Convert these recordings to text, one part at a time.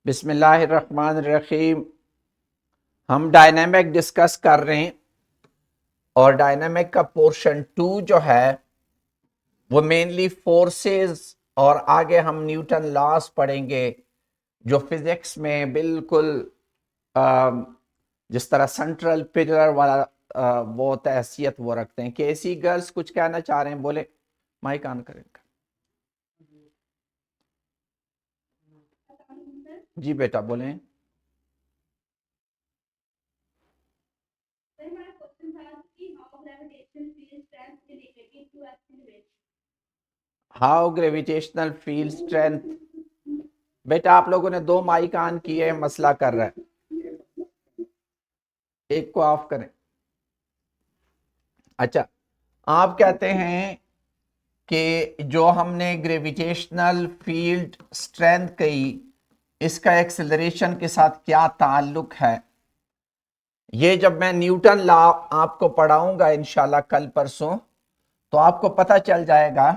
बिस्मिल्लाहिर्रहमानिर्रहीम। हम dynamic discuss कर रहे हैं और डायनामिक का पोर्शन 2 जो है वो मेनली फोर्सेस और आगे हम न्यूटन लॉस पढ़ेंगे जो फिजिक्स में बिल्कुल जिस तरह सेंट्रल पिलर वाला वो हैसियत वो रखते हैं। कैसी गर्ल्स कुछ कहना चाह रहे हैं, बोले। माइक ऑन करें। जी बेटा बोलें। How gravitational field strength. बेटा आप लोगों ने 2 माइक ऑन किए, मसला कर रहा है, एक को ऑफ करें। अच्छा, आप कहते हैं कि जो हमने ग्रेविटेशनल फील्ड स्ट्रेंथ कही, इसका एक्सेलरेशन के साथ क्या ताल्लुक है। ये जब मैं न्यूटन लॉ आपको पढ़ाऊंगा इंशाल्लाह कल परसों, तो आपको पता चल जाएगा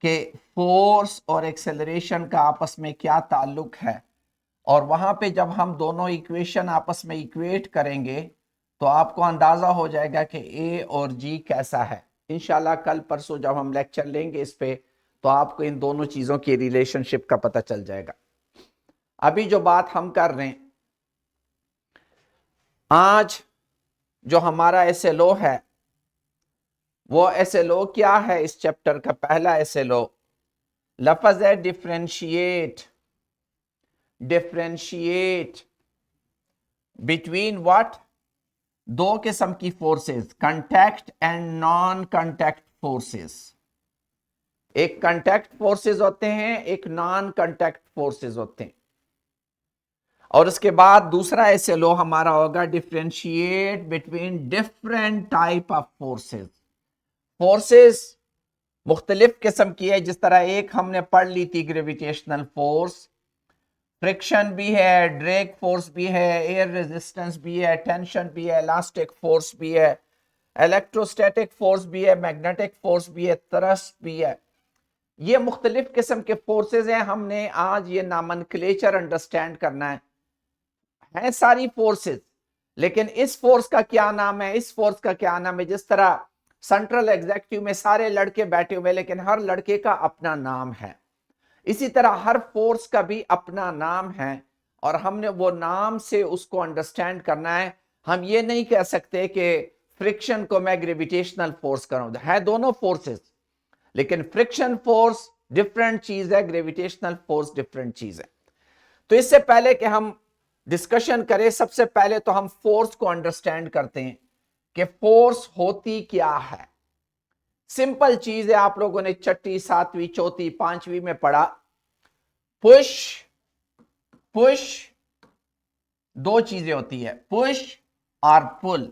कि फोर्स और एक्सेलरेशन का आपस में क्या ताल्लुक है। और वहां पे जब हम दोनों इक्वेशन आपस में इक्वेट करेंगे तो आपको अंदाजा हो जाएगा कि ए और जी कैसा है। इंशाल्लाह कल परसों जब हम लेक्चर लेंगे इस पे, तो आपको इन दोनों चीजों की रिलेशनशिप का पता चल जाएगा। अभी जो बात हम कर रहे हैं, आज जो हमारा एसएलओ है, वो एसएलओ क्या है। इस चैप्टर का पहला एसएलओ लफ्ज है डिफरेंशिएट। डिफरेंशिएट बिटवीन व्हाट, दो किस्म की forces, contact and non contact forces. एक कंटैक्ट फोर्सेस होते हैं, एक नॉन कंटैक्ट फोर्सेस होते हैं। और उसके बाद दूसरा एसएलओ हमारा होगा differentiate between different type of forces. Forces मुख्तलिफ किस्म की है, जिस तरह एक हमने पढ़ ली थी ग्रेविटेशनल फोर्स, फ्रिक्शन भी है, ड्रैग फोर्स भी है, एयर रेजिस्टेंस भी है, टेंशन भी है, इलास्टिक फोर्स भी है, इलेक्ट्रोस्टैटिक फोर्स भी है, मैग्नेटिक फोर्स भी है, थ्रस्ट भी है। ये मुख्तलिफ किस्म के फोर्सेस हैं। हमने आज ये नॉमेनक्लेचर अंडरस्टैंड करना है सारी फोर्सेस। लेकिन इस फोर्स का क्या नाम है, इस फोर्स का क्या नाम है। जिस तरह सेंट्रल एग्जीक्यूटिव में सारे लड़के बैठे हुए, लेकिन हर लड़के का अपना नाम है, इसी तरह हर फोर्स का भी अपना नाम है और हमने वो नाम से उसको अंडरस्टैंड करना है। हम ये नहीं कह सकते कि फ्रिक्शन को मैं ग्रेविटेशनल फोर्स करूं, है दोनों फोर्सेस, लेकिन फ्रिक्शन फोर्स डिफरेंट चीज है, ग्रेविटेशनल फोर्स डिफरेंट चीज है। तो इससे पहले कि हम डिस्कशन करें, सबसे पहले तो हम फोर्स को अंडरस्टैंड करते हैं कि फोर्स होती क्या है। सिंपल चीज है, आप लोगों ने छठी, सातवीं, चौथी, पांचवी में पढ़ा। पुश, पुश दो चीजें होती है, पुश और पुल,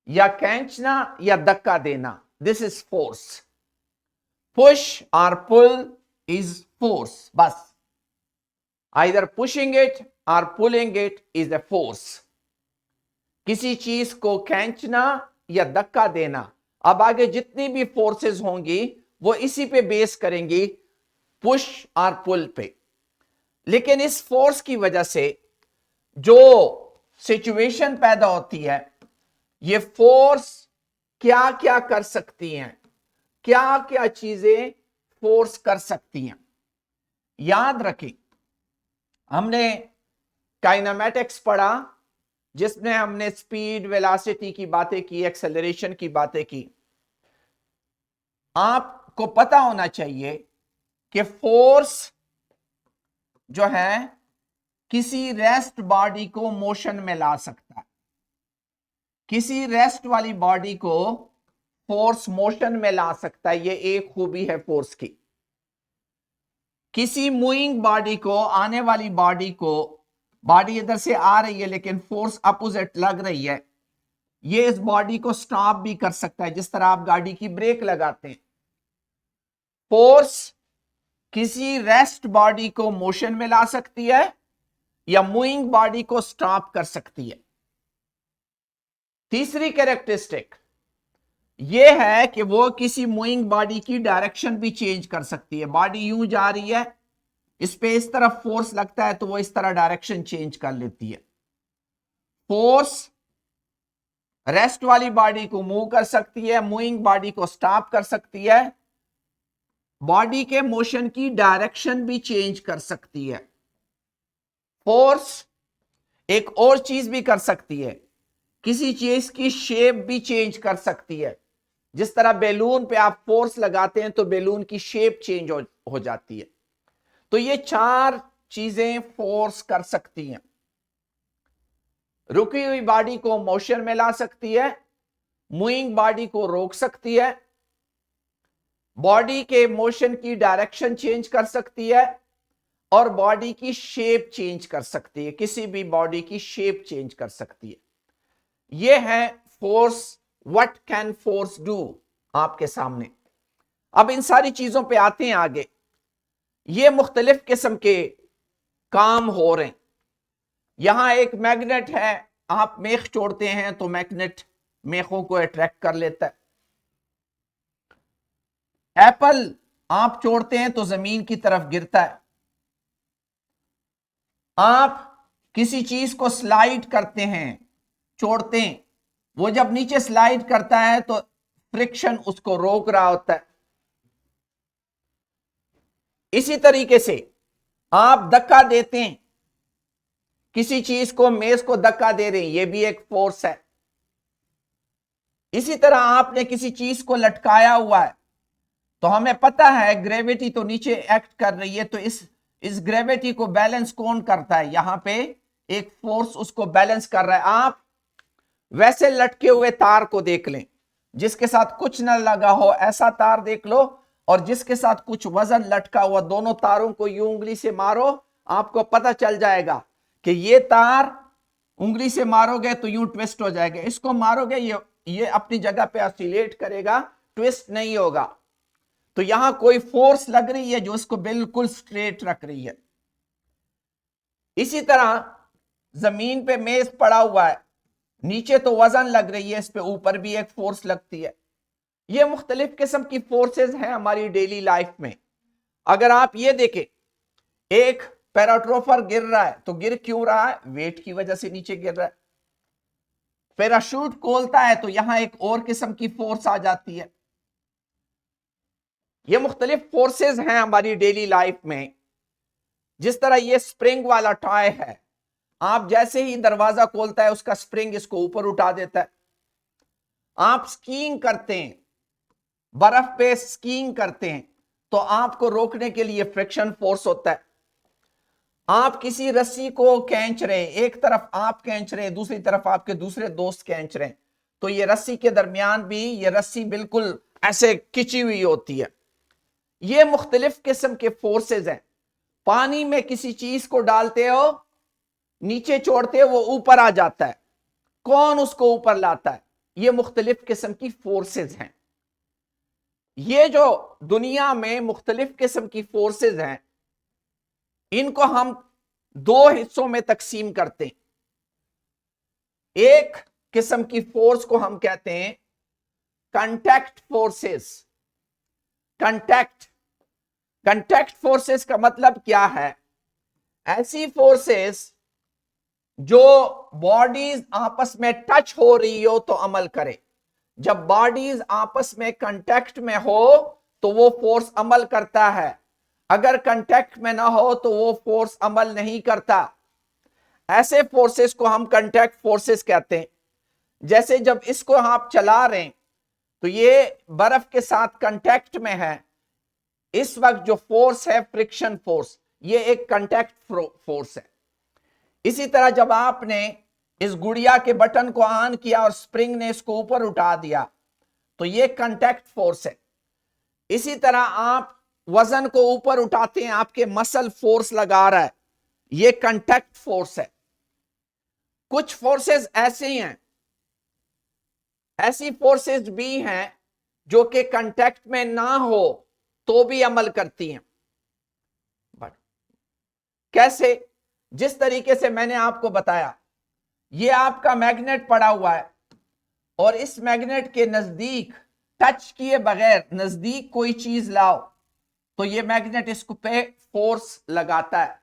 या खींचना या धक्का देना, दिस इज फोर्स। पुश और पुल इज फोर्स, बस। आइदर पुशिंग इट और pulling it is a force. किसी चीज को खींचना या धक्का देना। अब आगे जितनी भी फोर्सेस होंगी वो इसी पे बेस करेंगी, पुश और पुल पे। लेकिन इस फोर्स की वजह से जो सिचुएशन पैदा होती है, ये फोर्स क्या क्या कर सकती हैं, क्या क्या चीजें फोर्स कर सकती हैं। याद रखें, हमने काइनेमैटिक्स पढ़ा, जिसमें हमने स्पीड, वेलोसिटी की बातें की, एक्सेलरेशन की बातें की। आपको पता होना चाहिए कि फोर्स जो है किसी रेस्ट बॉडी को मोशन में ला सकता है। किसी रेस्ट वाली बॉडी को फोर्स मोशन में ला सकता है, ये एक खूबी है फोर्स की। किसी मूविंग बॉडी को, आने वाली बॉडी को, बॉडी इधर से आ रही है लेकिन फोर्स अपोजिट लग रही है, ये इस बॉडी को स्टॉप भी कर सकता है, जिस तरह आप गाड़ी की ब्रेक लगाते हैं। फोर्स किसी रेस्ट बॉडी को मोशन में ला सकती है या मूविंग बॉडी को स्टॉप कर सकती है। तीसरी कैरेक्टरिस्टिक यह है कि वो किसी मूविंग बॉडी की डायरेक्शन भी चेंज कर सकती है। बॉडी यूं जा रही है, इस पे इस तरफ फोर्स लगता है तो वो इस तरह डायरेक्शन चेंज कर लेती है। फोर्स रेस्ट वाली बॉडी को मूव कर सकती है, मूविंग बॉडी को स्टॉप कर सकती है, बॉडी के मोशन की डायरेक्शन भी चेंज कर सकती है। फोर्स एक और चीज भी कर सकती है, किसी चीज की शेप भी चेंज कर सकती है। जिस तरह बैलून पे आप फोर्स लगाते हैं तो बैलून की शेप चेंज हो जाती है। तो ये 4 चीजें फोर्स कर सकती हैं। रुकी हुई बॉडी को मोशन में ला सकती है, मूविंग बॉडी को रोक सकती है, बॉडी के मोशन की डायरेक्शन चेंज कर सकती है, और बॉडी की शेप चेंज कर सकती है, किसी भी बॉडी की शेप चेंज कर सकती है। यह है force, what can force do आपके सामने। अब इन सारी चीजों पे आते हैं आगे। ये मुख्तलिफ किस्म के काम हो रहे हैं। यहां एक मैग्नेट है, आप मेख छोड़ते हैं तो मैग्नेट मेखों को अट्रैक्ट कर लेता है। एप्पल आप छोड़ते हैं तो जमीन की तरफ गिरता है। आप किसी चीज को स्लाइड करते हैं, छोड़ते हैं, वो जब नीचे स्लाइड करता है तो फ्रिक्शन उसको रोक रहा होता है। इसी तरीके से आप धक्का देते हैं, किसी चीज को, मेज को धक्का दे रहे हैं, यह भी एक फोर्स है। इसी तरह आपने किसी चीज को लटकाया हुआ है तो हमें पता है ग्रेविटी तो नीचे एक्ट कर रही है, तो इस ग्रेविटी को बैलेंस कौन करता है? यहां पे एक फोर्स उसको बैलेंस कर रहा है। आप वैसे लटके हुए तार को देख लें, जिसके साथ कुछ न लगा हो ऐसा तार देख लो, और जिसके साथ कुछ वजन लटका हुआ, दोनों तारों को यूं उंगली से मारो, आपको पता चल जाएगा कि ये तार उंगली से मारोगे तो यूं ट्विस्ट हो जाएगा, इसको मारोगे ये अपनी जगह पे ऑसिलेट करेगा, ट्विस्ट नहीं होगा। तो यहां कोई फोर्स लग रही है जो इसको बिल्कुल स्ट्रेट रख रही है। इसी तरह जमीन पे मेज पड़ा हुआ है, नीचे तो वजन लग रही है, इस पे ऊपर भी एक फोर्स लगती है। ये मुख्तलिफ किस्म की फोर्सेस हैं हमारी डेली लाइफ में। अगर आप ये देखें, एक पैराट्रोफर गिर रहा है तो गिर क्यों रहा है? वेट की वजह से नीचे गिर रहा है। पैराशूट खोलता है तो यहां एक और किस्म की फोर्स आ जाती है। ये मुख्तलिफ फोर्सेस हैं हमारी डेली लाइफ में। जिस तरह ये स्प्रिंग वाला टॉय है, आप जैसे ही दरवाजा खोलता है उसका स्प्रिंग इसको ऊपर उठा देता है। आप स्कीइंग करते हैं, बर्फ पे स्कीइंग करते हैं, तो आपको रोकने के लिए फ्रिक्शन फोर्स होता है। आप किसी रस्सी को खींच रहे हैं, एक तरफ आप खींच रहे हैं, दूसरी तरफ आपके दूसरे दोस्त खींच रहे हैं, तो ये रस्सी के दरमियान भी ये रस्सी बिल्कुल ऐसे खिंची हुई होती है। ये मुख्तलिफ किस्म के फोर्सेस हैं। पानी में किसी चीज को डालते हो, नीचे छोड़ते हो, वो ऊपर आ जाता है। कौन उसको ऊपर लाता है? ये मुख्तलिफ किस्म की फोर्सेस हैं। ये जो दुनिया में मुख्तलिफ किस्म की फोर्सेस हैं, इनको हम 2 हिस्सों में तकसीम करते हैं। एक किस्म की फोर्स को हम कहते हैं कांटेक्ट फोर्सेस। कांटेक्ट फोर्सेस का मतलब क्या है? ऐसी फोर्सेस जो बॉडीज आपस में टच हो रही हो तो अमल करे। जब बॉडीज आपस में कांटेक्ट में हो तो वो फोर्स अमल करता है, अगर कांटेक्ट में ना हो तो वो फोर्स अमल नहीं करता। ऐसे फोर्सेस को हम कांटेक्ट फोर्सेस कहते हैं। जैसे जब इसको आप चला रहे हैं तो ये बर्फ के साथ कांटेक्ट में है, इस वक्त जो फोर्स है फ्रिक्शन फोर्स, ये एक कांटेक्ट फोर्स है। इसी तरह जब आपने इस गुड़िया के बटन को ऑन किया और स्प्रिंग ने इसको ऊपर उठा दिया तो ये कांटेक्ट फोर्स है। इसी तरह आप वजन को ऊपर उठाते हैं, आपके मसल फोर्स लगा रहा है, ये कांटेक्ट फोर्स है। कुछ फोर्सेस ऐसे ही हैं, ऐसी फोर्सेस भी हैं जो कि कांटेक्ट में ना हो तो भी अमल करती हैं। बट कैसे? जिस तरीके से मैंने आपको बताया, ये आपका मैग्नेट पड़ा हुआ है और इस मैग्नेट के नजदीक टच किए बगैर नजदीक कोई चीज लाओ तो ये मैग्नेट इसको पे फोर्स लगाता है।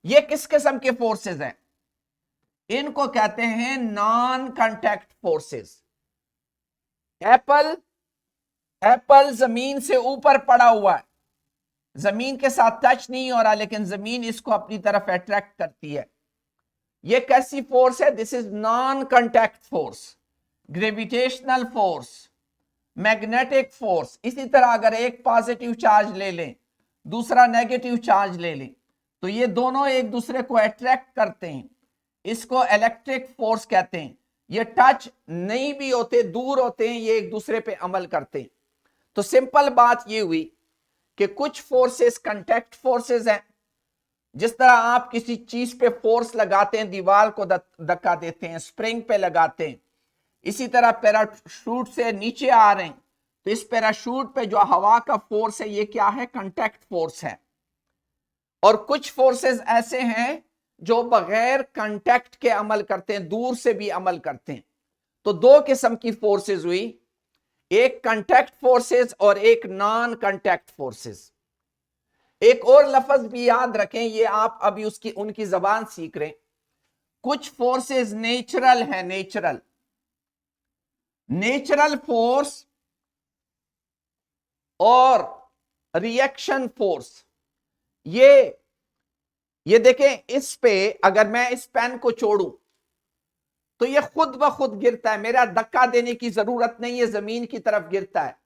ये किस किस्म के फोर्सेस हैं? इनको कहते हैं नॉन कांटेक्ट फोर्सेस। एप्पल जमीन से ऊपर पड़ा हुआ है, जमीन के साथ टच नहीं हो रहा, लेकिन जमीन इसको अपनी तरफ अट्रैक्ट करती है। ये कैसी फोर्स है? This is non contact force, gravitational force, magnetic force. इसी तरह अगर एक पॉजिटिव चार्ज ले लें, दूसरा नेगेटिव चार्ज ले लें, तो ये दोनों एक दूसरे को अट्रैक्ट करते हैं, इसको इलेक्ट्रिक फोर्स कहते हैं। ये टच नहीं भी होते, दूर होते हैं, ये एक दूसरे पे अमल करते हैं। तो सिंपल बात ये हुई कि कुछ फोर्सेस कांटेक्ट फोर्सेस हैं। जिस तरह आप किसी चीज पे फोर्स लगाते हैं, दीवार को धक्का देते हैं, स्प्रिंग पे लगाते हैं, इसी तरह पैराशूट से नीचे आ रहे हैं, तो इस पैराशूट पे जो हवा का फोर्स है, ये क्या है? कांटेक्ट फोर्स है। और कुछ फोर्सेस ऐसे हैं जो बगैर कांटेक्ट के अमल करते हैं, दूर से भी अमल करते हैं। तो दो किस्म की फोर्सेस हुई, एक कांटेक्ट फोर्सेस और एक नॉन कांटेक्ट फोर्सेस। एक और लफ्ज भी याद रखें, ये आप अभी उनकी जबान सीख रहे हैं। कुछ फोर्सेस नेचुरल है, नेचुरल फोर्स और रिएक्शन फोर्स। ये देखें, इस पे अगर मैं इस पेन को छोड़ूं तो ये खुद ब खुद गिरता है, मेरा धक्का देने की जरूरत नहीं है, जमीन की तरफ गिरता है।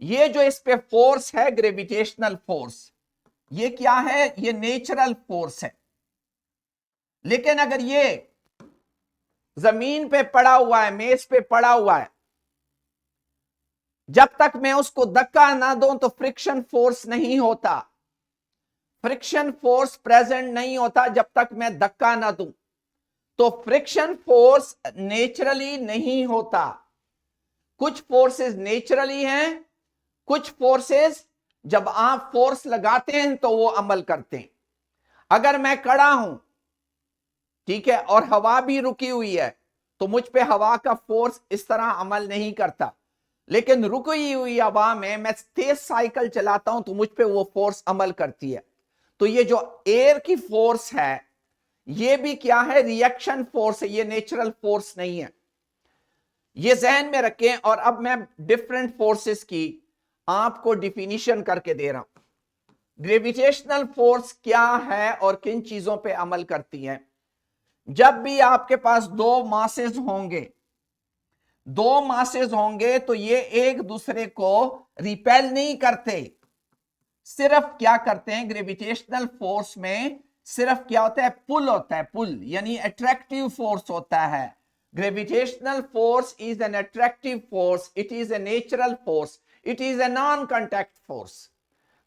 ये जो इस पे फोर्स है, ग्रेविटेशनल फोर्स, ये क्या है? ये नेचुरल फोर्स है। लेकिन अगर ये जमीन पे पड़ा हुआ है, मेज पे पड़ा हुआ है, जब तक मैं उसको धक्का ना दूं तो फ्रिक्शन फोर्स नहीं होता, फ्रिक्शन फोर्स प्रेजेंट नहीं होता जब तक मैं धक्का ना दूं। तो फ्रिक्शन फोर्स नेचुरली नहीं होता। कुछ फोर्सेस नेचुरली हैं, कुछ फोर्सेस जब आप फोर्स लगाते हैं तो वो अमल करते हैं। अगर मैं खड़ा हूं, ठीक है, और हवा भी रुकी हुई है, तो मुझ पे हवा का फोर्स इस तरह अमल नहीं करता। लेकिन रुकी हुई हवा में मैं तेज साइकिल चलाता हूं तो मुझ पे वो फोर्स अमल करती है। तो ये जो एयर की फोर्स है, ये भी क्या है? रिएक्शन फोर्स है, ये नेचुरल फोर्स नहीं है। ये जहन में रखें। और अब मैं डिफरेंट फोर्सेस की आपको डिफिनीशन करके दे रहा हूं। ग्रेविटेशनल फोर्स क्या है और किन चीजों पे अमल करती है? जब भी आपके पास दो मासेस होंगे तो ये एक दूसरे को रिपेल नहीं करते, सिर्फ क्या करते हैं? ग्रेविटेशनल फोर्स में सिर्फ क्या होता है? पुल होता है, पुल यानी अट्रैक्टिव फोर्स होता है। Gravitational force is an attractive force, it is a natural force, it is a non contact force.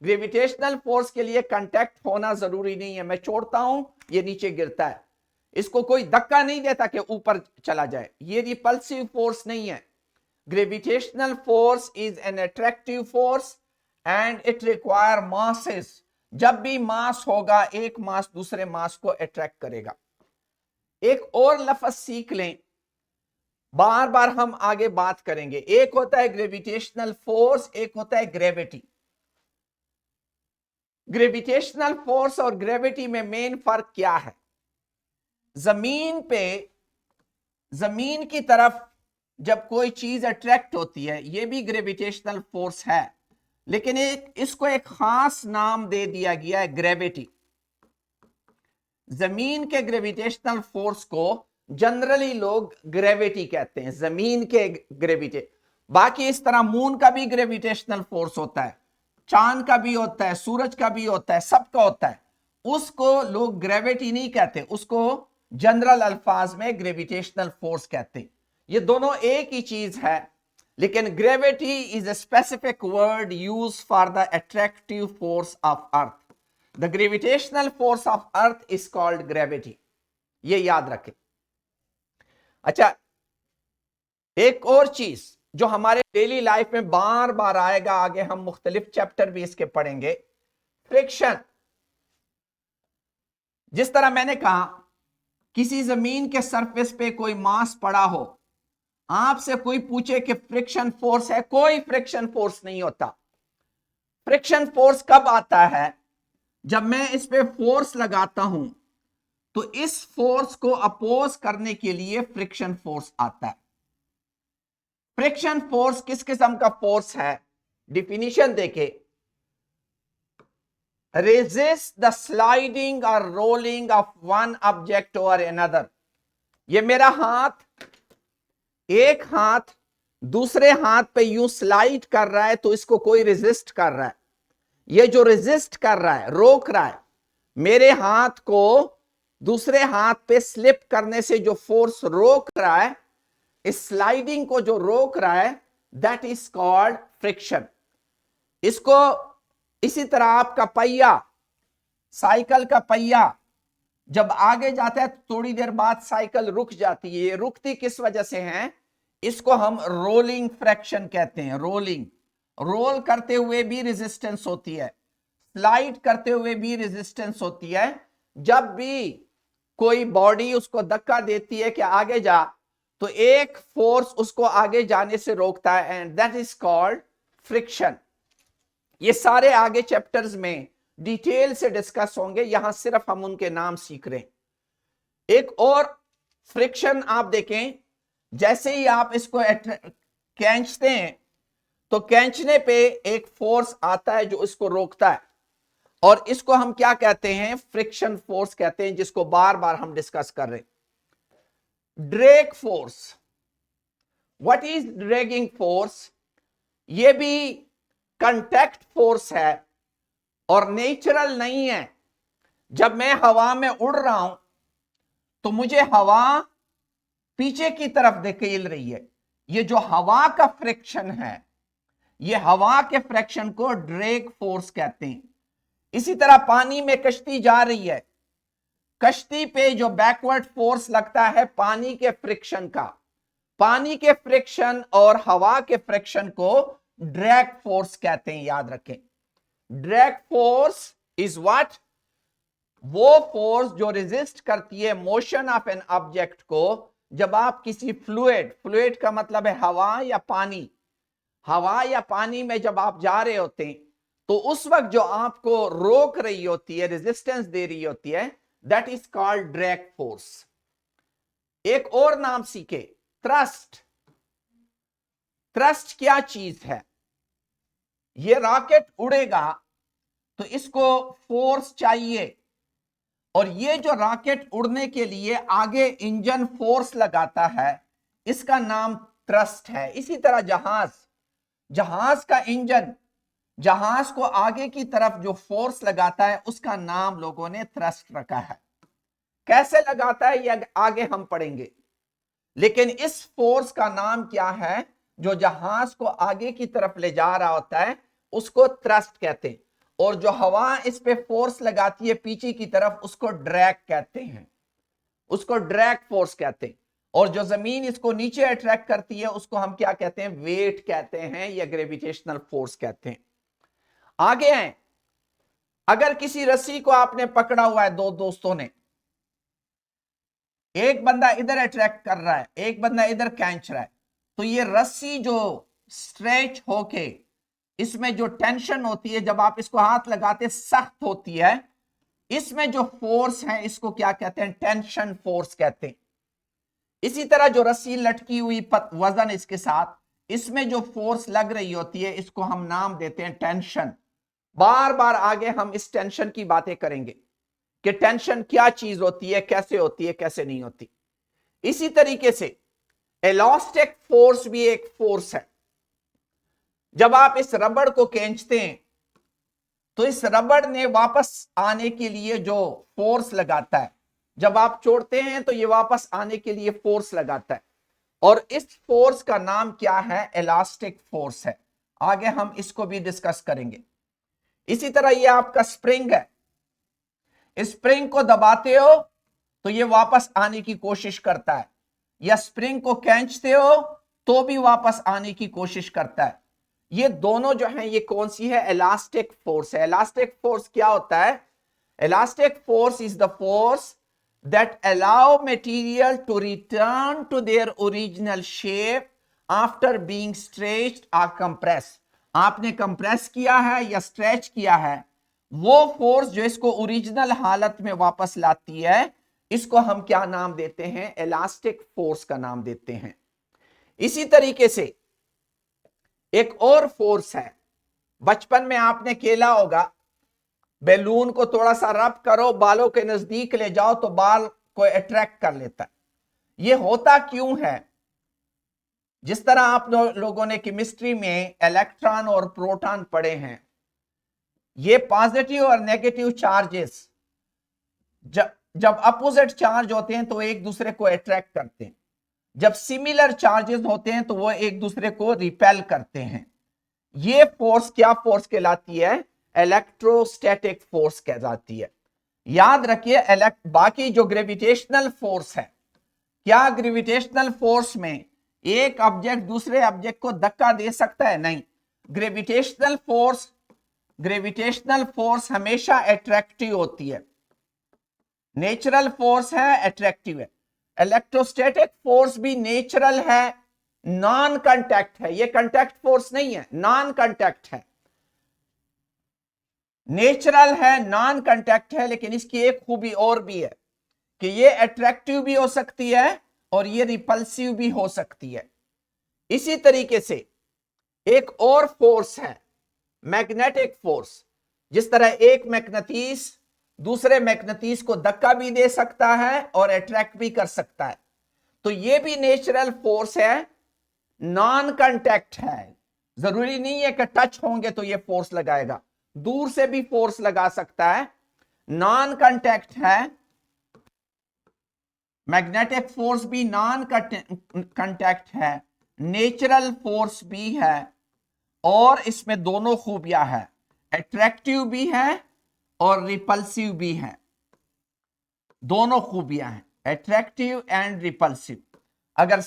Gravitational force के लिए कांटेक्ट होना जरूरी नहीं है। मैं छोड़ता हूं, ये नीचे गिरता है, इसको कोई धक्का नहीं देता कि ऊपर चला जाए, ये रिपल्सिव फोर्स नहीं है। Gravitational force is an attractive force and it require masses. जब भी मास होगा, एक मास दूसरे मास को अट्रैक्ट करेगा। एक और लफ्ज सीख लें, बार बार हम आगे बात करेंगे। एक होता है ग्रेविटेशनल फोर्स, एक होता है ग्रेविटी। ग्रेविटेशनल फोर्स और ग्रेविटी में मेन फर्क क्या है? जमीन की तरफ जब कोई चीज अट्रैक्ट होती है, यह भी ग्रेविटेशनल फोर्स है, लेकिन इसको एक खास नाम दे दिया गया है, ग्रेविटी। जमीन के ग्रेविटेशनल फोर्स को जनरली लोग ग्रेविटी कहते हैं, जमीन के ग्रेविटी। बाकी इस तरह मून का भी ग्रेविटेशनल फोर्स होता है, चांद का भी होता है, सूरज का भी होता है, सबका होता है। उसको लोग ग्रेविटी नहीं कहते, उसको जनरल अल्फाज में ग्रेविटेशनल फोर्स कहते हैं। ये दोनों एक ही चीज है, लेकिन gravity is a specific word use for the attractive force of earth. The gravitational force of earth is called gravity, ये याद रखें। अच्छा, एक और चीज जो हमारे डेली लाइफ में बार बार आएगा, आगे हम मुख्तलिफ चैप्टर भी इसके पढ़ेंगे, फ्रिक्शन। जिस तरह मैंने कहा, किसी जमीन के सरफेस पे कोई मास पड़ा हो, आपसे कोई पूछे कि फ्रिक्शन फोर्स है, कोई फ्रिक्शन फोर्स नहीं होता। फ्रिक्शन फोर्स कब आता है? जब मैं इस पे फोर्स लगाता हूं तो इस फोर्स को अपोज करने के लिए फ्रिक्शन फोर्स आता है। फ्रिक्शन फोर्स किस किस्म का फोर्स है? डिफिनीशन देखे, रेजिस्ट द स्लाइडिंग और rolling of one object over another. ये मेरा हाथ, एक हाथ दूसरे हाथ पे यूं स्लाइड कर रहा है तो इसको कोई रेजिस्ट कर रहा है। ये जो रेजिस्ट कर रहा है, रोक रहा है, मेरे हाथ को दूसरे हाथ पे स्लिप करने से जो फोर्स रोक रहा है, इस स्लाइडिंग को जो रोक रहा है, दैट इज कॉल्ड फ्रिक्शन। इसको इसी तरह आपका पहिया, साइकिल का पहिया जब आगे जाता है तो थोड़ी देर बाद साइकिल रुक जाती है। ये रुकती किस वजह से है? इसको हम रोलिंग फ्रैक्शन कहते हैं। रोलिंग, रोल करते हुए भी रेजिस्टेंस होती है, स्लाइड करते हुए भी रेजिस्टेंस होती है। जब भी कोई बॉडी उसको धक्का देती है कि आगे जा, तो एक फोर्स उसको आगे जाने से रोकता है, and that is called friction. ये सारे आगे चैप्टर्स में डिटेल से डिस्कस होंगे, यहां सिर्फ हम उनके नाम सीख रहे हैं। एक और फ्रिक्शन आप देखें, जैसे ही आप इसको खींचते हैं तो खींचने पे एक फोर्स आता है जो इसको रोकता है, और इसको हम क्या कहते हैं? फ्रिक्शन फोर्स कहते हैं, जिसको बार बार हम डिस्कस कर रहे हैं। Drag force, what is dragging force? ये भी कांटेक्ट फोर्स है और नेचुरल नहीं है। जब मैं हवा में उड़ रहा हूं तो मुझे हवा पीछे की तरफ धकेल रही है। ये जो हवा का फ्रिक्शन है, ये हवा के फ्रिक्शन को ड्रैग फोर्स कहते हैं। इसी तरह पानी में कश्ती जा रही है, कश्ती पे जो बैकवर्ड फोर्स लगता है पानी के फ्रिक्शन का, पानी के फ्रिक्शन और हवा के फ्रिक्शन को ड्रैग फोर्स कहते हैं। याद रखें, ड्रैग फोर्स इज व्हाट? वो फोर्स जो रेजिस्ट करती है मोशन ऑफ एन ऑब्जेक्ट को। जब आप किसी फ्लूइड, फ्लूइड का मतलब है हवा या पानी, हवा या पानी में जब आप जा रहे होते हैं तो उस वक्त जो आपको रोक रही होती है, रेजिस्टेंस दे रही होती है, that is called drag force. एक और नाम सीखे, थ्रस्ट। थ्रस्ट क्या चीज है? ये रॉकेट उड़ेगा तो इसको फोर्स चाहिए, और ये जो रॉकेट उड़ने के लिए आगे इंजन फोर्स लगाता है, इसका नाम थ्रस्ट है। इसी तरह जहाज, जहाज का इंजन जहाज को आगे की तरफ जो फोर्स लगाता है, उसका नाम लोगों ने थ्रस्ट रखा है। कैसे लगाता है ये आगे हम पढ़ेंगे, लेकिन इस फोर्स का नाम क्या है? जो जहाज को आगे की तरफ ले जा रहा होता है उसको थ्रस्ट कहते हैं, और जो हवा इस पे फोर्स लगाती है पीछे की तरफ, उसको ड्रैग कहते हैं, उसको ड्रैग फोर्स कहते हैं। और जो जमीन इसको नीचे अट्रैक्ट करती है उसको हम क्या कहते हैं? वेट कहते हैं या ग्रेविटेशनल फोर्स कहते हैं। आगे हैं, अगर किसी रस्सी को आपने पकड़ा हुआ है, दो दोस्तों ने, एक बंदा इधर अट्रैक्ट कर रहा है, एक बंदा इधर खींच रहा है, तो ये रस्सी जो स्ट्रेच होके इसमें जो टेंशन होती है, जब आप इसको हाथ लगाते सख्त होती है, इसमें जो फोर्स है इसको क्या कहते हैं? टेंशन फोर्स कहते हैं। इसी तरह जो रस्सी लटकी हुई वजन इसके साथ, इसमें जो फोर्स लग रही होती है, इसको हम नाम देते हैं टेंशन। बार बार आगे हम इस टेंशन की बातें करेंगे कि टेंशन क्या चीज होती है, कैसे होती है, कैसे नहीं होती। इसी तरीके से इलास्टिक फोर्स भी एक फोर्स है। जब आप इस रबड़ को खींचते हैं तो इस रबड़ ने वापस आने के लिए जो फोर्स लगाता है, जब आप छोड़ते हैं तो ये वापस आने के लिए फोर्स लगाता है, और इस फोर्स का नाम क्या है? इलास्टिक फोर्स है। आगे हम इसको भी डिस्कस करेंगे। इसी तरह ये आपका स्प्रिंग है, स्प्रिंग को दबाते हो तो ये वापस आने की कोशिश करता है, या स्प्रिंग को खींचते हो तो भी वापस आने की कोशिश करता है। ये दोनों जो हैं, ये कौन सी है? इलास्टिक फोर्स है। इलास्टिक फोर्स क्या होता है? Elastic force is the force that allow material to return to their original shape after being stretched और कंप्रेस्ड। आपने कंप्रेस किया है या स्ट्रेच किया है, वो फोर्स जो इसको ओरिजिनल हालत में वापस लाती है, इसको हम क्या नाम देते हैं? इलास्टिक फोर्स का नाम देते हैं। इसी तरीके से एक और फोर्स है, बचपन में आपने खेला होगा, बैलून को थोड़ा सा रब करो, बालों के नजदीक ले जाओ तो बाल को अट्रैक्ट कर लेता है। ये होता क्यों है? जिस तरह आप लोगों ने केमिस्ट्री में इलेक्ट्रॉन और प्रोटॉन पढ़े हैं, ये पॉजिटिव और नेगेटिव चार्जेस जब अपोजिट चार्ज होते हैं तो एक दूसरे को अट्रैक्ट करते हैं, जब सिमिलर चार्जेस होते हैं तो वो एक दूसरे को रिपेल करते हैं। ये फोर्स क्या फोर्स कहलाती है? इलेक्ट्रोस्टैटिक फोर्स कहलाती है। याद रखिए, बाकी जो ग्रेविटेशनल फोर्स है, क्या ग्रेविटेशनल फोर्स में एक ऑब्जेक्ट दूसरे ऑब्जेक्ट को धक्का दे सकता है? नहीं। ग्रेविटेशनल फोर्स हमेशा अट्रैक्टिव होती है। नेचुरल फोर्स है, अट्रैक्टिव है। इलेक्ट्रोस्टैटिक फोर्स भी नेचुरल है, नॉन कांटेक्ट है। ये कांटेक्ट फोर्स नहीं है, नॉन कांटेक्ट है। नेचुरल है, नॉन कांटेक्ट है, लेकिन इसकी एक खूबी और भी है कि ये अट्रैक्टिव भी हो सकती है और ये रिपल्सिव भी हो सकती है। इसी तरीके से एक और फोर्स है, मैग्नेटिक फोर्स। जिस तरह एक मैग्नेटिस दूसरे मैग्नेटिस को धक्का भी दे सकता है और अट्रैक्ट भी कर सकता है, तो ये भी नेचुरल फोर्स है, नॉन कांटेक्ट है। जरूरी नहीं है कि टच होंगे तो ये फोर्स लगाएगा, दूर से भी फोर्स लगा सकता है, नॉन कांटेक्ट है। मैग्नेटिक फोर्स भी नॉन कांटेक्ट है, नेचुरल फोर्स भी है, और इसमें दोनों खूबियां हैं, अट्रैक्टिव भी है और रिपल्सिव भी है। दोनों खूबियां हैं, अट्रैक्टिव एंड रिपल्सिव। अगर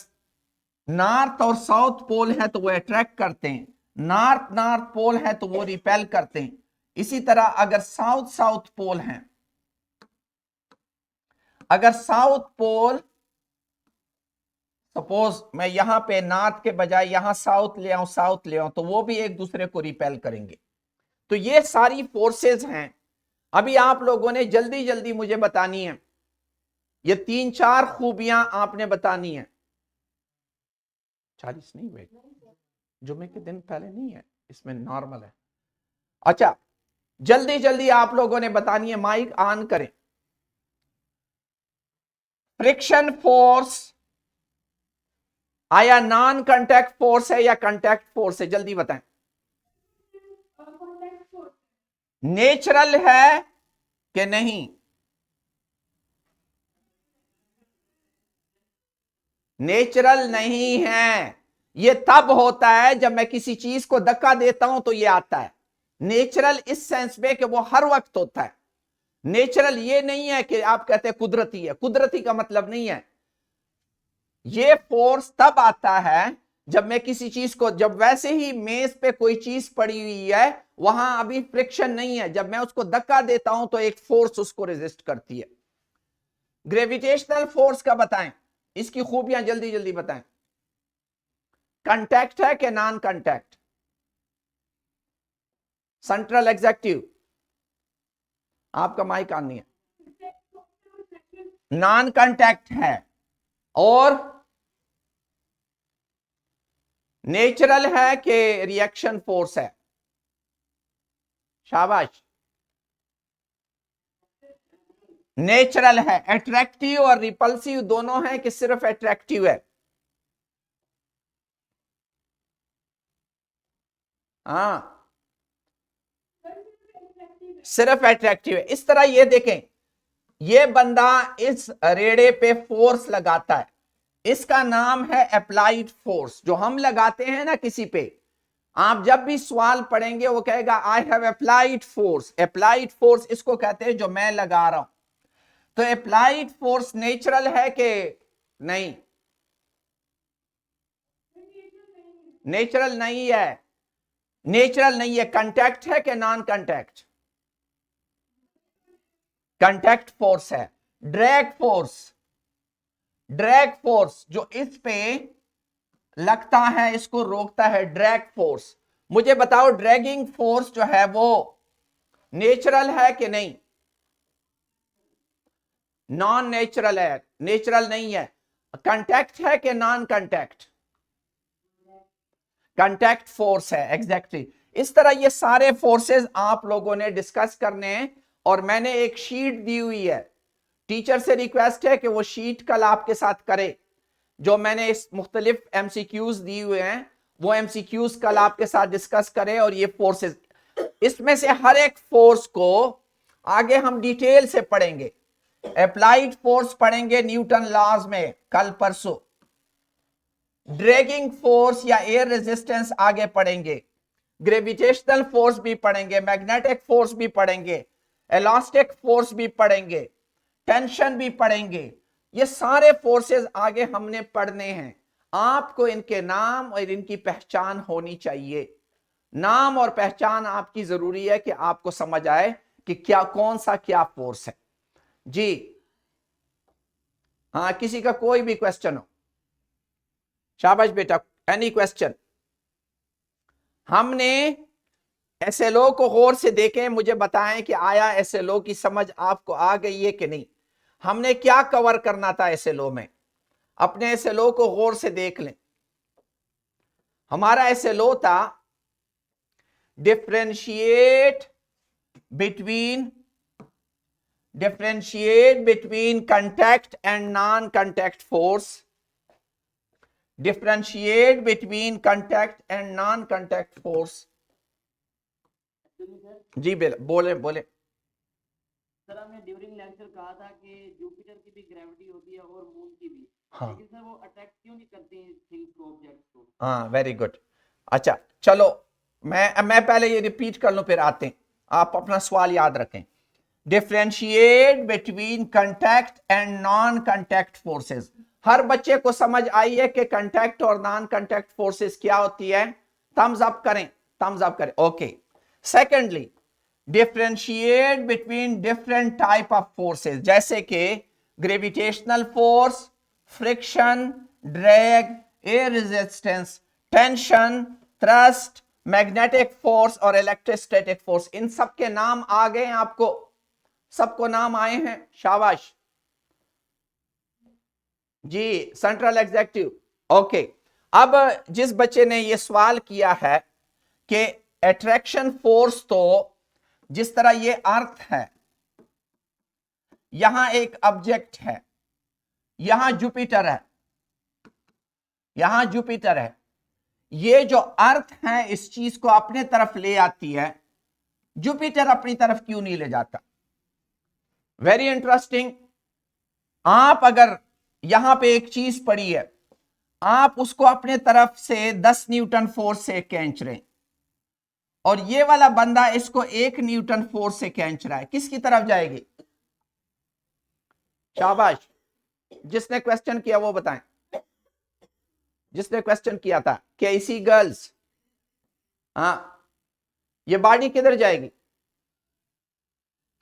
नॉर्थ और साउथ पोल है तो वो अट्रैक्ट करते हैं, नॉर्थ पोल है तो वो रिपेल करते हैं। इसी तरह अगर साउथ पोल है, अगर साउथ पोल, सपोज मैं यहां पे नॉर्थ के बजाय यहां साउथ ले आऊं, तो वो भी एक दूसरे को रिपेल करेंगे। तो ये सारी फोर्सेस हैं। अभी आप लोगों ने जल्दी जल्दी मुझे बतानी है, ये 3-4 खूबियां आपने बतानी है। 40 नहीं हुए, जुम्मे के दिन पहले नहीं है, इसमें नॉर्मल है। अच्छा, जल्दी जल्दी आप लोगों ने बतानी है, माइक ऑन करें। फ्रिक्शन फोर्स आया नॉन कांटेक्ट फोर्स है या कांटेक्ट फोर्स है? जल्दी बताएं। नेचुरल है कि नहीं? नेचुरल नहीं है। ये तब होता है जब मैं किसी चीज को धक्का देता हूं तो ये आता है। नेचुरल इस सेंस में कि वो हर वक्त होता है। नेचुरल ये नहीं है कि आप कहते हैं कुदरती है, कुदरती का मतलब नहीं है। ये फोर्स तब आता है जब मैं किसी चीज को, जब वैसे ही मेज पे कोई चीज पड़ी हुई है, वहां अभी फ्रिक्शन नहीं है, जब मैं उसको धक्का देता हूं तो एक फोर्स उसको रेजिस्ट करती है। ग्रेविटेशनल फोर्स का बताएं, इसकी खूबियां जल्दी जल्दी बताएं। कांटेक्ट है कि नॉन कांटेक्ट? सेंट्रल एग्जेक्टिव, आपका माइक ऑन नहीं है। नॉन कांटेक्ट है और नेचुरल है कि रिएक्शन फोर्स है? शाबाश, नेचुरल है। अट्रैक्टिव और रिपल्सिव दोनों है कि सिर्फ अट्रैक्टिव है? हाँ, सिर्फ अट्रैक्टिव है। इस तरह ये देखें, ये बंदा इस रेड़े पे फोर्स लगाता है, इसका नाम है अप्लाइड फोर्स। जो हम लगाते हैं ना किसी पे, आप जब भी सवाल पढ़ेंगे वो कहेगा I have applied force. Applied force इसको कहते हैं जो मैं लगा रहा हूं। तो अप्लाइड फोर्स नेचुरल है कि नहीं? नेचुरल नहीं है, नेचुरल नहीं है। कांटेक्ट है कि नॉन कांटेक्ट? कांटेक्ट फोर्स है। ड्रैग फोर्स, ड्रैग फोर्स जो इस पे लगता है इसको रोकता है, ड्रैग फोर्स। मुझे बताओ ड्रैगिंग फोर्स जो है वो नेचुरल है कि नहीं? नॉन नेचुरल है, नेचुरल नहीं है। कांटेक्ट है कि नॉन कांटेक्ट? कांटेक्ट फोर्स है, एग्जैक्टली। इस तरह ये सारे फोर्सेस आप लोगों ने डिस्कस करने हैं और मैंने एक शीट दी हुई है। टीचर से रिक्वेस्ट है कि वो शीट कल आपके साथ करे। जो मैंने इस मुख्तलिफ एमसीक्यूज दी हुए हैं वो एमसीक्यूज कल आपके साथ डिस्कस करें। और ये फोर्सेस, इसमें से हर एक फोर्स को आगे हम डिटेल से पढ़ेंगे। अप्लाइड फोर्स पढ़ेंगे न्यूटन लॉज में कल परसों, ड्रैगिंग फोर्स या एयर रेजिस्टेंस आगे पढ़ेंगे, ग्रेविटेशनल फोर्स भी पढ़ेंगे, मैग्नेटिक फोर्स भी पढ़ेंगे, इलास्टिक फोर्स भी पढ़ेंगे, टेंशन भी पढ़ेंगे। ये सारे फोर्सेस आगे हमने पढ़ने हैं। आपको इनके नाम और इनकी पहचान होनी चाहिए। नाम और पहचान आपकी जरूरी है कि आपको समझ आए कि क्या कौन सा क्या फोर्स है। जी हाँ, किसी का कोई भी क्वेश्चन हो? शाबाश बेटा, एनी क्वेश्चन? हमने एसएलओ को गौर से देखें, मुझे बताएं कि आया एसएलओ की समझ आपको आ गई है कि नहीं। हमने क्या कवर करना था एसएलओ में? अपने एसएलओ को गौर से देख लें। हमारा एसएलओ था differentiate between contact and non contact force, differentiate between contact and non contact force. जी बोले सर, हमने ड्यूरिंग लेक्चर कहा था कि जुपिटर की भी ग्रेविटी होती है और मून की भी। हाँ, लेकिन सर वो अट्रैक्ट क्यों नहीं करते हैं थिंग्स को, ऑब्जेक्ट्स को? हाँ, वेरी गुड। अच्छा चलो, मैं पहले ये रिपीट कर लूं फिर आते हैं। आप अपना सवाल याद रखें। Differentiate between contact and non contact forces. हर बच्चे को समझ आई है कि कंटैक्ट और नॉन कंटैक्ट फोर्सेस क्या होती है? थम्स अप करें, okay. Secondly, differentiate between different type of forces, जैसे कि gravitational force, friction, drag, air resistance, tension, thrust, magnetic force और इलेक्ट्रोस्टैटिक फोर्स। इन सब के नाम आ गए हैं आपको? सबको नाम आए हैं? शाबाश जी, सेंट्रल एग्जेक्टिव। ओके, अब जिस बच्चे ने यह सवाल किया है कि अट्रैक्शन फोर्स, तो जिस तरह ये अर्थ है, यहां एक ऑब्जेक्ट है, यहां जुपिटर है, ये जो अर्थ है इस चीज को अपने तरफ ले आती है, जुपिटर अपनी तरफ क्यों नहीं ले जाता? Very interesting. आप अगर यहां पे एक चीज पड़ी है, आप उसको अपने तरफ से 10 न्यूटन फोर्स से खींच रहे हैं और ये वाला बंदा इसको 1 न्यूटन फोर्स से खींच रहा है, किसकी तरफ जाएगी? शाबाश, जिसने क्वेश्चन किया वो बताएं। जिसने क्वेश्चन किया था कैसी गर्ल्स, हाँ, ये बॉडी किधर जाएगी?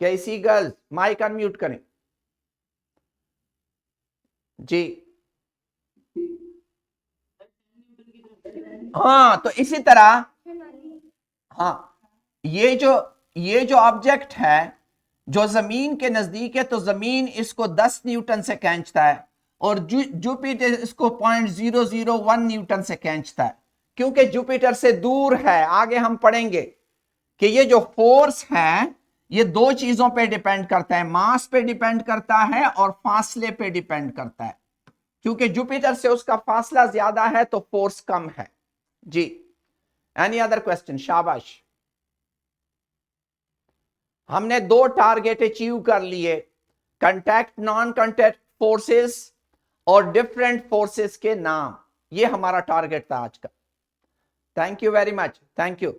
कैसी गर्ल्स, माइक अनम्यूट करें जी। हाँ, तो इसी तरह, हाँ, ये जो ऑब्जेक्ट है जो जमीन के नजदीक है, तो जमीन इसको 10 न्यूटन से खींचता है और जुपिटर इसको 0.001 न्यूटन से खींचता है, क्योंकि जुपिटर से दूर है। आगे हम पढ़ेंगे कि ये जो फोर्स है ये दो चीजों पे डिपेंड करता है, मास पे डिपेंड करता है और फासले पे डिपेंड करता है। क्योंकि जुपिटर से उसका फासला ज्यादा है तो फोर्स कम है जी। Any other question? शाबाश, हमने 2 टारगेट अचीव कर लिए, कंटैक्ट नॉन कंटैक्ट फोर्सेस और डिफरेंट फोर्सेस के नाम। ये हमारा टारगेट था आज का। Thank you very much, thank you.